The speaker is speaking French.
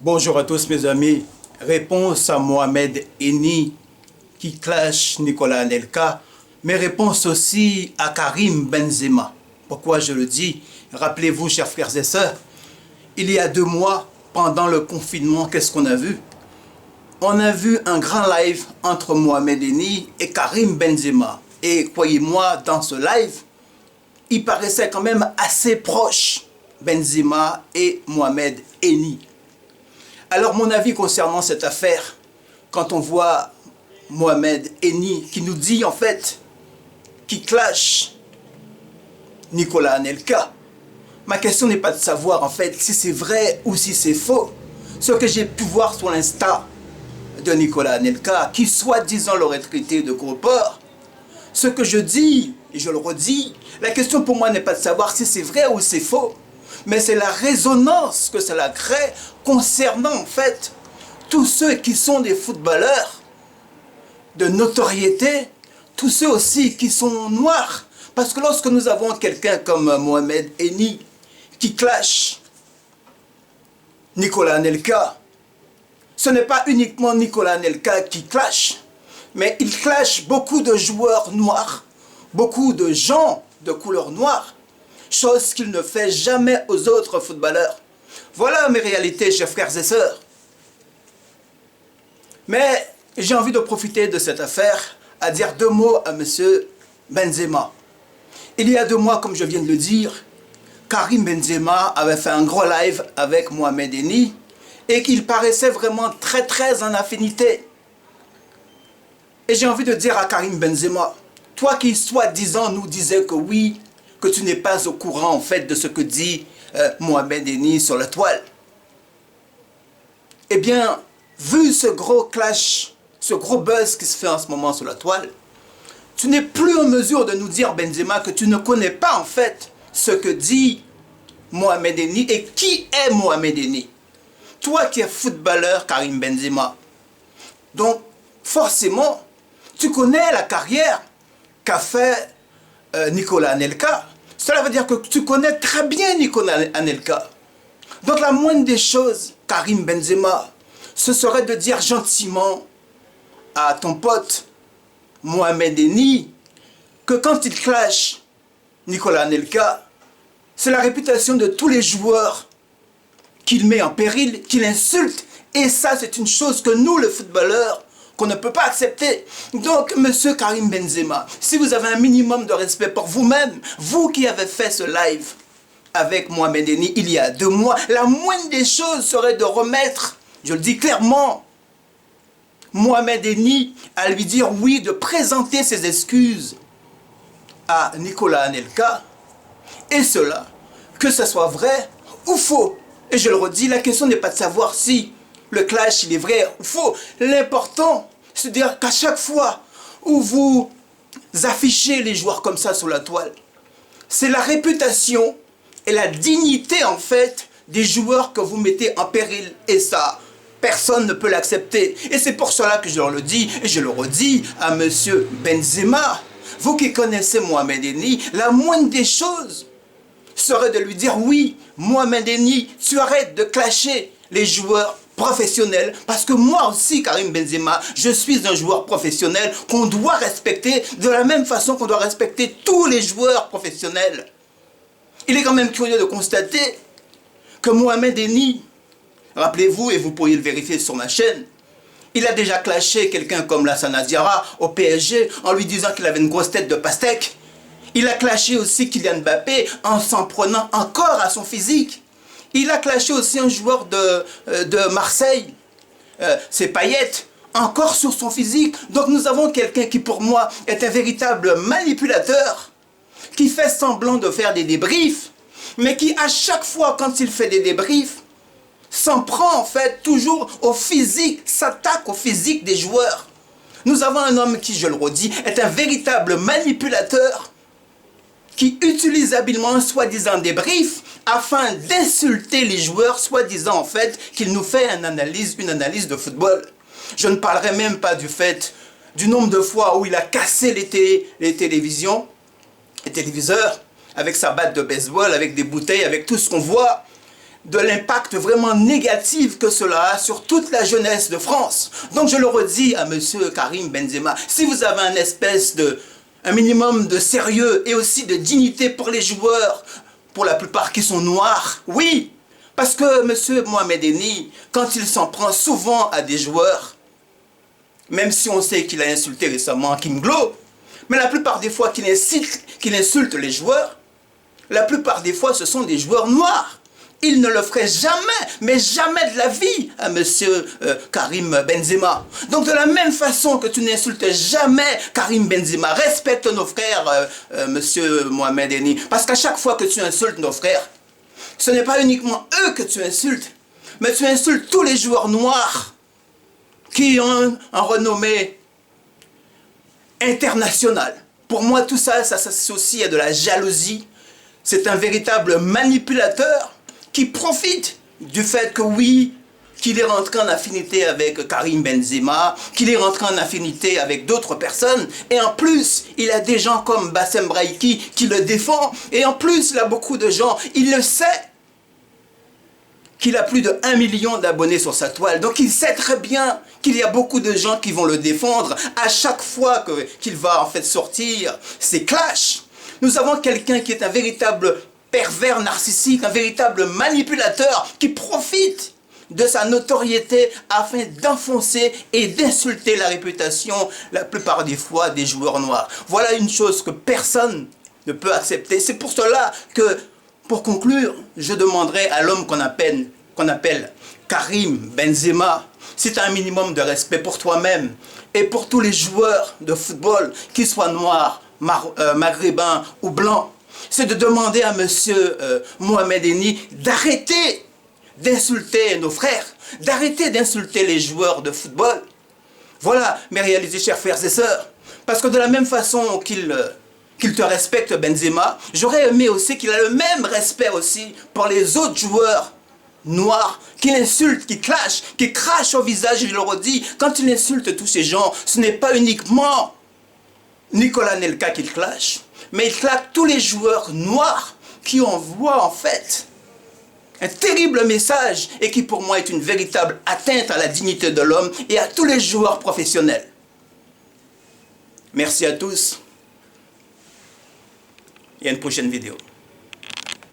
Bonjour à tous mes amis. Réponse à Mohamed Eni qui clash Nicolas Anelka, mais réponse aussi à Karim Benzema. Pourquoi je le dis? Rappelez-vous, chers frères et sœurs, il y a 2 mois, pendant le confinement, qu'est-ce qu'on a vu? On a vu un grand live entre Mohamed Eni et Karim Benzema. Et croyez-moi, dans ce live, il paraissait quand même assez proche, Benzema et Mohamed Eni. Alors mon avis concernant cette affaire, quand on voit Mohamed Eni qui nous dit en fait, qui clash Nicolas Anelka, ma question n'est pas de savoir en fait si c'est vrai ou si c'est faux. Ce que j'ai pu voir sur l'Insta de Nicolas Anelka, qui soi-disant l'aurait traité de gros porc, ce que je dis, et je le redis, la question pour moi n'est pas de savoir si c'est vrai ou c'est faux, mais c'est la résonance que cela crée concernant en fait tous ceux qui sont des footballeurs de notoriété, tous ceux aussi qui sont noirs. Parce que lorsque nous avons quelqu'un comme Mohamed Eni qui clash Nicolas Anelka, ce n'est pas uniquement Nicolas Anelka qui clash, mais il clash beaucoup de joueurs noirs, beaucoup de gens de couleur noire, chose qu'il ne fait jamais aux autres footballeurs. Voilà mes réalités, chers frères et sœurs. Mais j'ai envie de profiter de cette affaire à dire 2 mots à M. Benzema. Il y a 2 mois, comme je viens de le dire, Karim Benzema avait fait un gros live avec Mohamed Eni et qu'il paraissait vraiment très en affinité. Et j'ai envie de dire à Karim Benzema, toi qui soi-disant nous disais que oui, que tu n'es pas au courant en fait de ce que dit Mohamed Eni sur la toile. Eh bien, vu ce gros clash, ce gros buzz qui se fait en ce moment sur la toile, tu n'es plus en mesure de nous dire, Benzema, que tu ne connais pas en fait ce que dit Mohamed Eni et qui est Mohamed Eni. Toi qui es footballeur, Karim Benzema. Donc, forcément, tu connais la carrière qu'a fait Nicolas Anelka. Cela veut dire que tu connais très bien Nicolas Anelka. Donc la moindre des choses, Karim Benzema, ce serait de dire gentiment à ton pote Mohamed Eni que quand il clash Nicolas Anelka, c'est la réputation de tous les joueurs qu'il met en péril, qu'il insulte. Et ça, c'est une chose que nous, les footballeurs, qu'on ne peut pas accepter. Donc, monsieur Karim Benzema, si vous avez un minimum de respect pour vous-même, vous qui avez fait ce live avec Mohamed Eni il y a 2 mois, la moindre des choses serait de remettre, je le dis clairement, Mohamed Eni à lui dire oui, de présenter ses excuses à Nicolas Anelka, et cela, que ce soit vrai ou faux. Et je le redis, la question n'est pas de savoir si le clash il est vrai ou faux. L'important, c'est de dire qu'à chaque fois où vous affichez les joueurs comme ça sur la toile, c'est la réputation et la dignité en fait des joueurs que vous mettez en péril. Et ça, personne ne peut l'accepter. Et c'est pour cela que je leur le dis et je le redis à monsieur Benzema. Vous qui connaissez Mohamed Eni, la moindre des choses serait de lui dire oui, Mohamed Eni, tu arrêtes de clasher les joueurs professionnels, parce que moi aussi, Karim Benzema, je suis un joueur professionnel qu'on doit respecter de la même façon qu'on doit respecter tous les joueurs professionnels. Il est quand même curieux de constater que Mohamed Eni, rappelez-vous, et vous pourriez le vérifier sur ma chaîne, il a déjà clashé quelqu'un comme Lassana Diarra au PSG en lui disant qu'il avait une grosse tête de pastèque. Il a clashé aussi Kylian Mbappé en s'en prenant encore à son physique. Il a clashé aussi un joueur de Marseille, c'est Payet, encore sur son physique. Donc nous avons quelqu'un qui pour moi est un véritable manipulateur, qui fait semblant de faire des débriefs, mais qui à chaque fois quand il fait des débriefs, s'en prend en fait toujours au physique, s'attaque au physique des joueurs. Nous avons un homme qui, je le redis, est un véritable manipulateur, qui utilise habilement un soi-disant débrief afin d'insulter les joueurs, soi-disant en fait qu'il nous fait une analyse de football. Je ne parlerai même pas du fait du nombre de fois où il a cassé les téléviseurs, avec sa batte de baseball, avec des bouteilles, avec tout ce qu'on voit. de l'impact vraiment négatif que cela a sur toute la jeunesse de France. Donc je le redis à monsieur Karim Benzema, si vous avez un minimum de sérieux et aussi de dignité pour les joueurs, pour la plupart qui sont noirs, oui, parce que monsieur Mohamed Eni, quand il s'en prend souvent à des joueurs, même si on sait qu'il a insulté récemment Kim Glo, mais la plupart des fois qu'il insulte les joueurs, la plupart des fois ce sont des joueurs noirs. Il ne le ferait jamais, mais jamais de la vie à monsieur Karim Benzema. Donc de la même façon que tu n'insultes jamais Karim Benzema, respecte nos frères, monsieur Mohamed Eni. Parce qu'à chaque fois que tu insultes nos frères, ce n'est pas uniquement eux que tu insultes, mais tu insultes tous les joueurs noirs qui ont un renommée internationale. Pour moi, tout ça, ça s'associe à de la jalousie. C'est un véritable manipulateur qui profite du fait que oui, qu'il est rentré en affinité avec Karim Benzema, qu'il est rentré en affinité avec d'autres personnes, et en plus, il a des gens comme Bassem Braïki qui le défend, et en plus, il a beaucoup de gens, il le sait, qu'il a plus de 1 million d'abonnés sur sa toile, donc il sait très bien qu'il y a beaucoup de gens qui vont le défendre à chaque fois qu'il va en fait sortir ses clashs. Nous avons quelqu'un qui est un véritable pervers narcissique, un véritable manipulateur qui profite de sa notoriété afin d'enfoncer et d'insulter la réputation, la plupart des fois, des joueurs noirs. Voilà une chose que personne ne peut accepter. C'est pour cela que, pour conclure, je demanderai à l'homme qu'on appelle Karim Benzema, si tu as un minimum de respect pour toi-même et pour tous les joueurs de football, qu'ils soient noirs, maghrébins ou blancs, c'est de demander à monsieur Mohamed Eni d'arrêter d'insulter nos frères, d'arrêter d'insulter les joueurs de football. Voilà mes réalités, chers frères et sœurs. Parce que de la même façon qu'il te respecte, Benzema, j'aurais aimé aussi qu'il ait le même respect aussi pour les autres joueurs noirs, qu'il insulte, qu'il crache au visage, je le redis. Quand il insulte tous ces gens, ce n'est pas uniquement Nicolas Nelka qu'il clash, mais il claque tous les joueurs noirs qui envoient en fait un terrible message et qui pour moi est une véritable atteinte à la dignité de l'homme et à tous les joueurs professionnels. Merci à tous et à une prochaine vidéo.